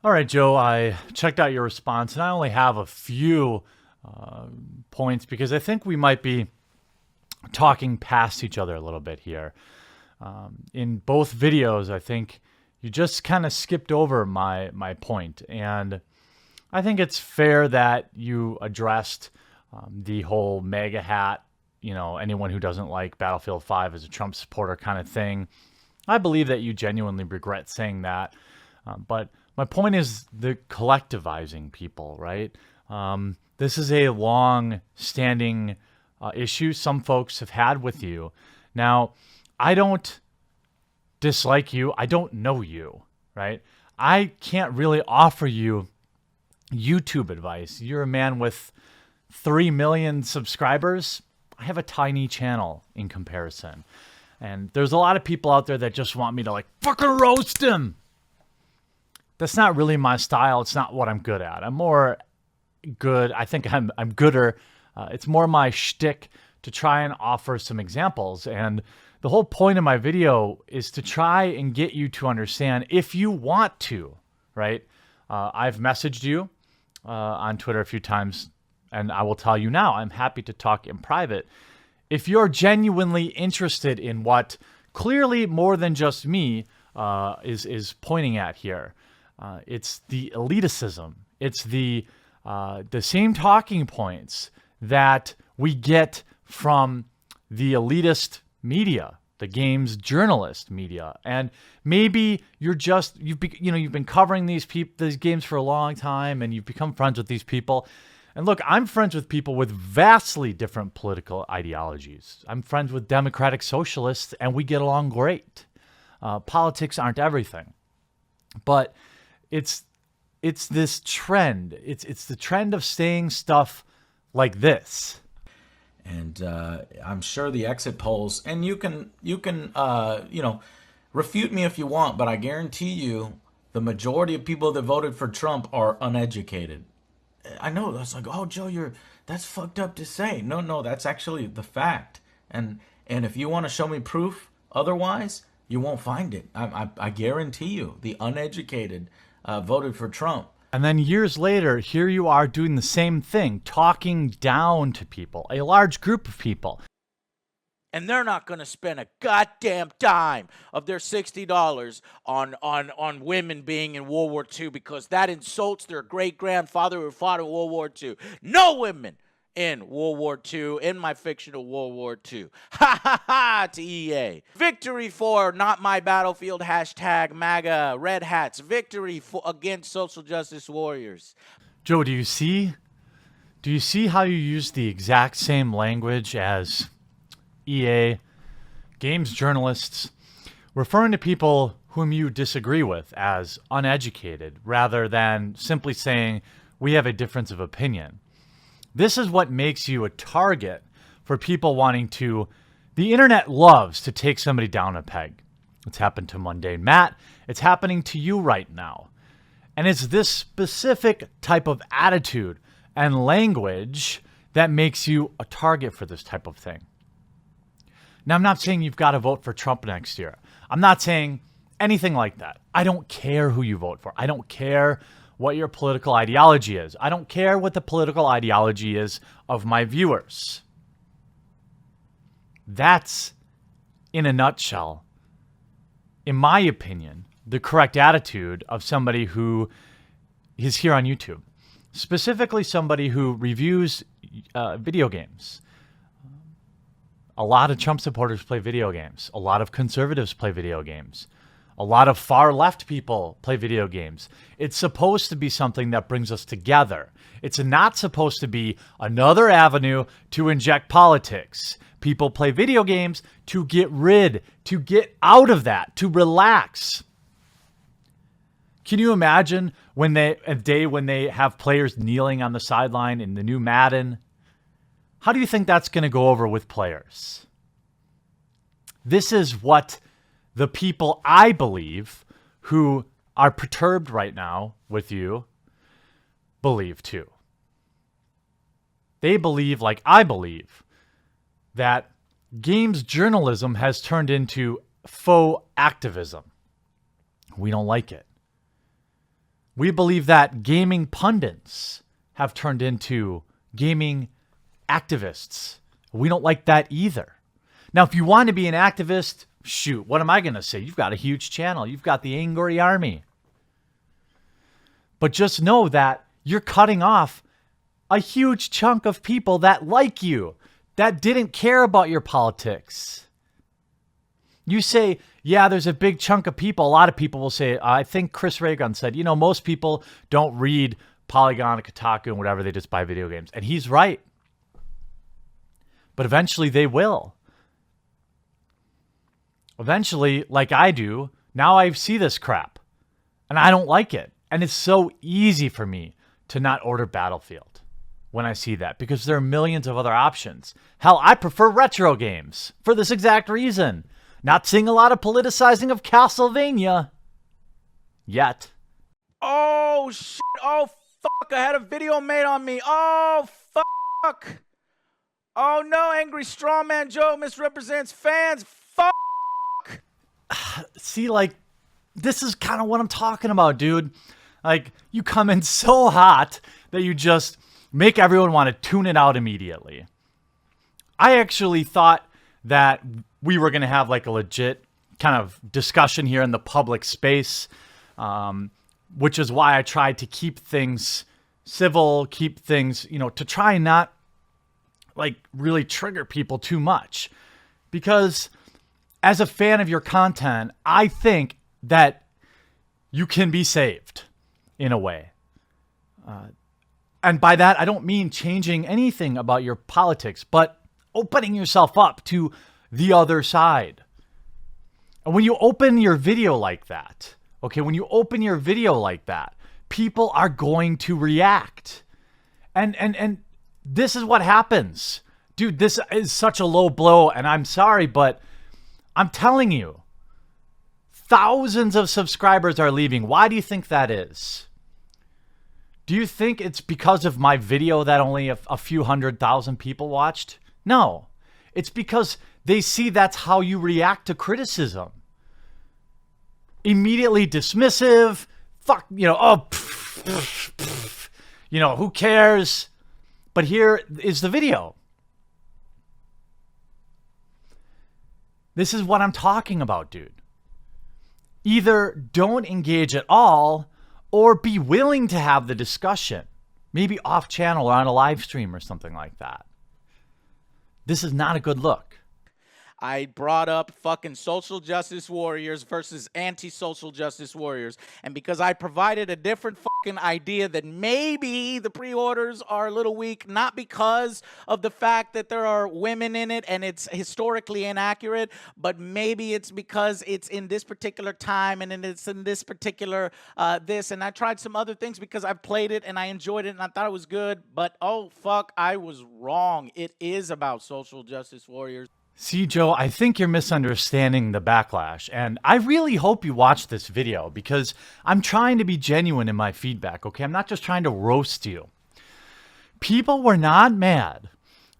All right, Joe, I checked out your response and I only have a few points because I think we might be talking past each other a little bit here. In both videos, I think you just kind of skipped over my point. And I think it's fair that you addressed the whole MAGA hat, anyone who doesn't like Battlefield 5 is a Trump supporter kind of thing. I believe that you genuinely regret saying that. But my point is the collectivizing people, right? This is a long standing issue some folks have had with you. Now, I don't dislike you. I don't know you, right? I can't really offer you YouTube advice. You're a man with 3 million subscribers. I have a tiny channel in comparison. And there's a lot of people out there that just want me to fucking roast him. That's not really my style. It's not what I'm good at. I'm more good. I think I'm gooder. It's more my shtick to try and offer some examples. And the whole point of my video is to try and get you to understand if you want to, right? I've messaged you on Twitter a few times, and I will tell you now, I'm happy to talk in private. If you're genuinely interested in what clearly more than just me is pointing at here, it's the elitism. It's the same talking points that we get from the elitist media, the games journalist media. And maybe you've been covering these games for a long time and you've become friends with these people. And look, I'm friends with people with vastly different political ideologies. I'm friends with democratic socialists and we get along great. Politics aren't everything. But it's this trend. It's the trend of saying stuff like this. And I'm sure the exit polls, and you can refute me if you want, but I guarantee you the majority of people that voted for Trump are uneducated. I know that's oh Joe, that's fucked up to say. No, that's actually the fact. And if you want to show me proof otherwise, you won't find it. I guarantee you the uneducated voted for Trump. And then years later, here you are doing the same thing, talking down to people, a large group of people. And they're not going to spend a goddamn dime of their $60 on women being in World War II because that insults their great-grandfather who fought in World War II. No women in World War II, in my fictional World War II. Ha ha ha to EA. Victory for Not My Battlefield, hashtag MAGA, Red Hats. Victory against social justice warriors. Joe, do you see how you use the exact same language as EA, games journalists, referring to people whom you disagree with as uneducated rather than simply saying we have a difference of opinion? This is what makes you a target for people wanting to. The internet loves to take somebody down a peg. It's happened to Mundane Matt. It's happening to you right now. And it's this specific type of attitude and language that makes you a target for this type of thing. Now, I'm not saying you've got to vote for Trump next year. I'm not saying anything like that. I don't care who you vote for. I don't care what your political ideology is. I don't care what the political ideology is of my viewers. That's, in a nutshell, in my opinion, the correct attitude of somebody who is here on YouTube. Specifically somebody who reviews video games. A lot of Trump supporters play video games. A lot of conservatives play video games. A lot of far left people play video games. It's supposed to be something that brings us together. It's not supposed to be another avenue to inject politics. People play video games to get out of that, to relax. Can you imagine a day when they have players kneeling on the sideline in the new Madden? How do you think that's going to go over with players? This is what the people, I believe, who are perturbed right now with you, believe too. They believe, like I believe, that games journalism has turned into faux activism. We don't like it. We believe that gaming pundits have turned into gaming activists. We don't like that either. Now, if you want to be an activist, shoot, what am I going to say? You've got a huge channel. You've got the Angry Army. But just know that you're cutting off a huge chunk of people that like you, that didn't care about your politics. You say, yeah, there's a big chunk of people. A lot of people will say, I think Chris Reagan said, most people don't read Polygon and Kotaku and whatever. They just buy video games. And he's right. But eventually they will. Eventually, like I do, now I see this crap. And I don't like it. And it's so easy for me to not order Battlefield when I see that, because there are millions of other options. Hell, I prefer retro games for this exact reason. Not seeing a lot of politicizing of Castlevania yet. Oh, shit. Oh, fuck. I had a video made on me. Oh, fuck. Oh, no. Angry Strawman Joe misrepresents fans. Fuck. See, like, this is kind of what I'm talking about, dude. Like, you come in so hot that you just make everyone want to tune it out immediately. I actually thought that we were going to have like a legit kind of discussion here in the public space, which is why I tried to keep things civil, keep things, to try and not like really trigger people too much. Because as a fan of your content, I think that you can be saved in a way. And by that, I don't mean changing anything about your politics, but opening yourself up to the other side. And when you open your video like that, people are going to react. And this is what happens. Dude, this is such a low blow, and I'm sorry, but I'm telling you, thousands of subscribers are leaving. Why do you think that is? Do you think it's because of my video that only a few 100,000 people watched? No. It's because they see that's how you react to criticism. Immediately dismissive. Fuck, who cares? But here is the video. This is what I'm talking about, dude. Either don't engage at all, or be willing to have the discussion, maybe off channel or on a live stream or something like that. This is not a good look. I brought up fucking social justice warriors versus anti-social justice warriors. And because I provided a different fucking idea that maybe the pre-orders are a little weak, not because of the fact that there are women in it and it's historically inaccurate, but maybe it's because it's in this particular time and it's in this particular this. And I tried some other things because I played it and I enjoyed it and I thought it was good. But oh, fuck, I was wrong. It is about social justice warriors. See, Joe, I think you're misunderstanding the backlash, and I really hope you watch this video because I'm trying to be genuine in my feedback, okay? I'm not just trying to roast you. People were not mad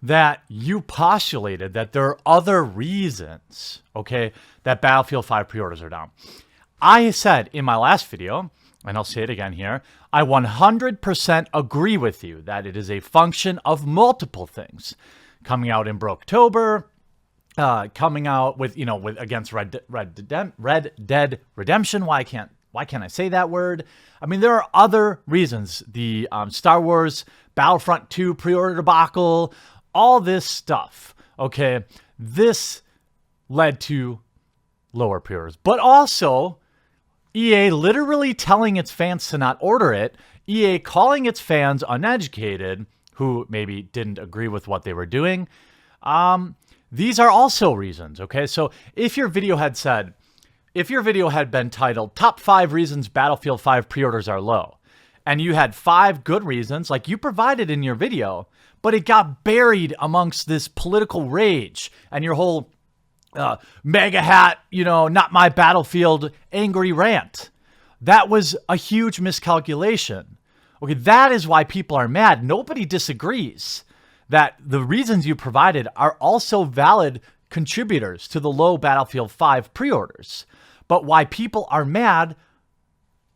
that you postulated that there are other reasons, okay, that Battlefield 5 pre-orders are down. I said in my last video, and I'll say it again here, I 100% agree with you that it is a function of multiple things. Coming out in Brooktober, coming out with against Red Dead Redemption. Why can't I say that word? I mean, there are other reasons. The Star Wars Battlefront 2 pre-order debacle, all this stuff. Okay, this led to lower pre-orders, but also EA literally telling its fans to not order it. EA calling its fans uneducated who maybe didn't agree with what they were doing. These are also reasons, okay? So if your video had been titled Top 5 Reasons Battlefield 5 Pre-Orders Are Low, and you had 5 good reasons like you provided in your video, but it got buried amongst this political rage and your whole mega hat, not my Battlefield angry rant. That was a huge miscalculation. Okay, that is why people are mad. Nobody disagrees that the reasons you provided are also valid contributors to the low Battlefield 5 pre-orders. But why people are mad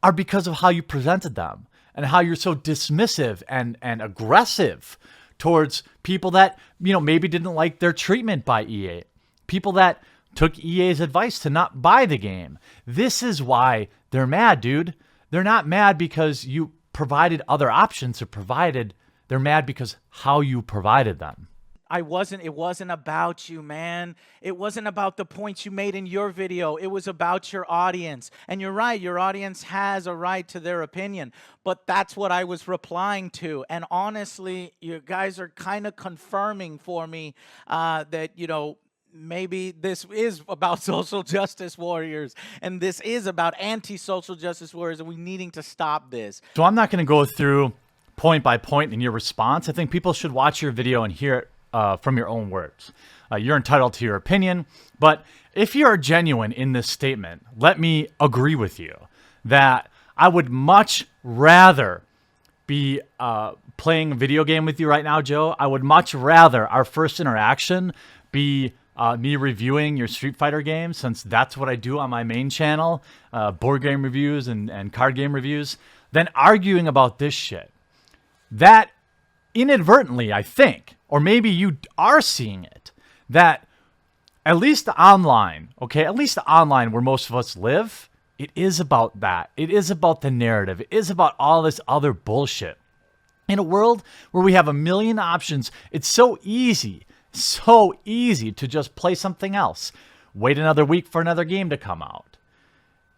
are because of how you presented them and how you're so dismissive and aggressive towards people that, maybe didn't like their treatment by EA, people that took EA's advice to not buy the game. This is why they're mad, dude. They're not mad because you provided other options they're mad because how you provided them. It wasn't about you, man. It wasn't about the points you made in your video. It was about your audience. And you're right, your audience has a right to their opinion. But that's what I was replying to. And honestly, you guys are kind of confirming for me that, maybe this is about social justice warriors and this is about anti-social justice warriors, and we needing to stop this. So I'm not going to go through point by point in your response. I think people should watch your video and hear it from your own words. You're entitled to your opinion, but if you are genuine in this statement, let me agree with you that I would much rather be playing a video game with you right now, Joe. I would much rather our first interaction be me reviewing your Street Fighter game, since that's what I do on my main channel, board game reviews and card game reviews, than arguing about this shit. That inadvertently, I think, or maybe you are seeing it, that at least online, okay, at least online where most of us live, it is about that. It is about the narrative. It is about all this other bullshit. In a world where we have a million options, it's so easy to just play something else. Wait another week for another game to come out.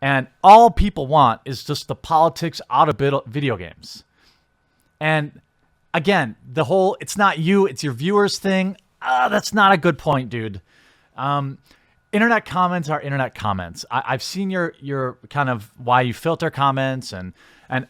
And all people want is just the politics out of video games. And again, the whole, it's not you, it's your viewers thing. That's not a good point, dude. Internet comments are internet comments. I've seen your kind of why you filter comments. And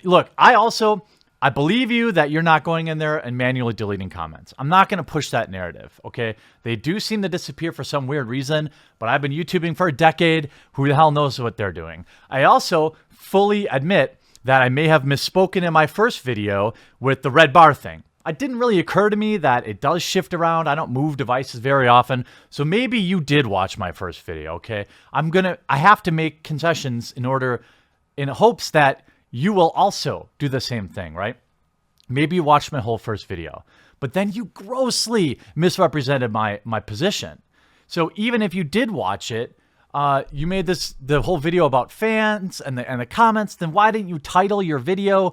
look, I believe you that you're not going in there and manually deleting comments. I'm not going to push that narrative, okay? They do seem to disappear for some weird reason, but I've been YouTubing for a decade. Who the hell knows what they're doing? I also fully admit that I may have misspoken in my first video with the red bar thing. It didn't really occur to me that it does shift around. I don't move devices very often. So maybe you did watch my first video, okay? I have to make concessions in hopes that you will also do the same thing, right? Maybe you watched my whole first video, but then you grossly misrepresented my position. So even if you did watch it, you made the whole video about fans and the comments, then why didn't you title your video,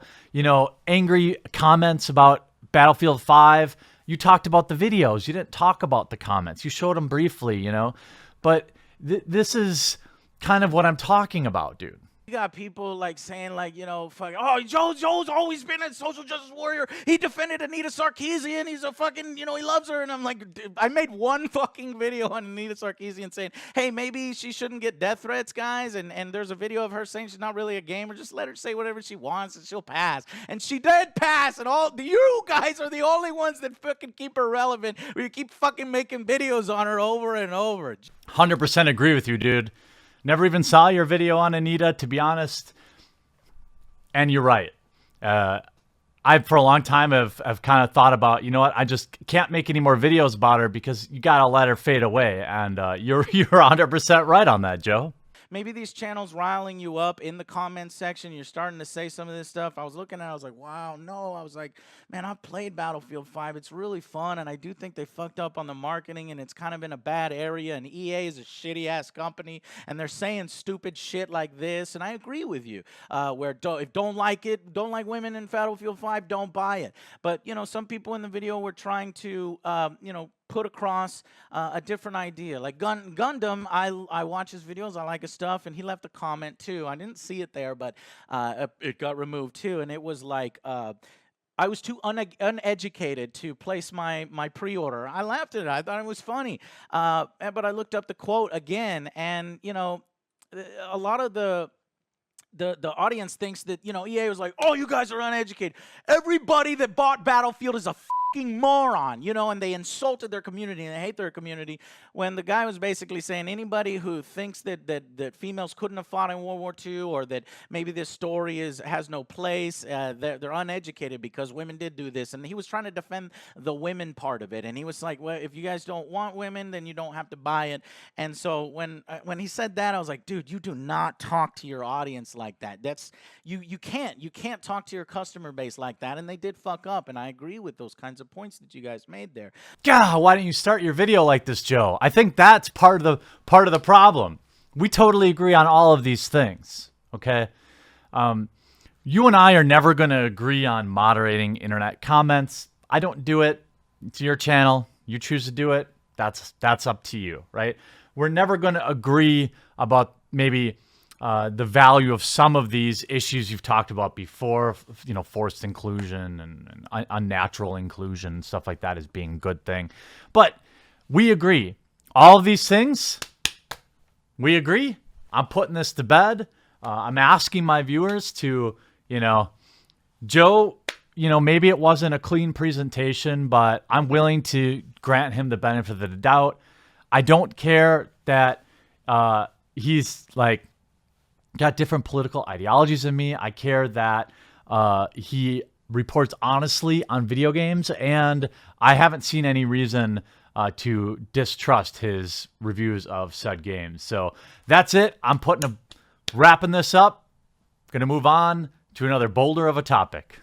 angry comments about Battlefield 5? You talked about the videos. You didn't talk about the comments. You showed them briefly, but this is kind of what I'm talking about, dude. You got people like saying like, fuck, oh, Joe's always been a social justice warrior. He defended Anita Sarkeesian. He's a fucking, he loves her. And I'm like, I made one fucking video on Anita Sarkeesian saying, hey, maybe she shouldn't get death threats, guys. And there's a video of her saying she's not really a gamer. Just let her say whatever she wants and she'll pass. And she did pass. And you guys are the only ones that fucking keep her relevant. Where you keep fucking making videos on her over and over. 100% agree with you, dude. Never even saw your video on Anita, to be honest. And you're right. I, for a long time, have kind of thought about, I just can't make any more videos about her because you got to let her fade away. And you're 100% right on that, Joe. Maybe these channels riling you up in the comments section. You're starting to say some of this stuff. I was looking at it. I was like, wow, no. I was like, man, I've played Battlefield 5. It's really fun. And I do think they fucked up on the marketing. And it's kind of in a bad area. And EA is a shitty-ass company. And they're saying stupid shit like this. And I agree with you. If don't like women in Battlefield 5, don't buy it. But, some people in the video were trying to, put across a different idea. Like Gundam, I watch his videos, I like his stuff, and he left a comment too. I didn't see it there, but it got removed too, and it was like, I was too uneducated to place my pre-order. I laughed at it. I thought it was funny. But I looked up the quote again, and, a lot of the audience thinks that, EA was like, oh, you guys are uneducated. Everybody that bought Battlefield is a fucking moron, you know, and they insulted their community and they hate their community when the guy was basically saying anybody who thinks that females couldn't have fought in World War II, or that maybe this story has no place, they're uneducated because women did do this. And he was trying to defend the women part of it. And he was like, well, if you guys don't want women, then you don't have to buy it. And so when he said that, I was like, dude, you do not talk to your audience like that. That's you can't talk to your customer base like that. And they did fuck up. And I agree with those kinds of points that you guys made there. God, why don't you start your video like this, Joe? I think that's part of the problem. We totally agree on all of these things, okay? You and I are never going to agree on moderating internet comments. I don't do it. It's your channel. You choose to do it. That's up to you, right? We're never going to agree about maybe the value of some of these issues you've talked about before, you know, forced inclusion and unnatural inclusion and stuff like that as being a good thing. But we agree. All of these things, we agree. I'm putting this to bed. I'm asking my viewers to, you know, Joe, you know, maybe it wasn't a clean presentation, but I'm willing to grant him the benefit of the doubt. I don't care that he's like got different political ideologies than me. I care that he reports honestly on video games, and I haven't seen any reason to distrust his reviews of said games. So that's it. I'm wrapping this up. Going to move on to another boulder of a topic.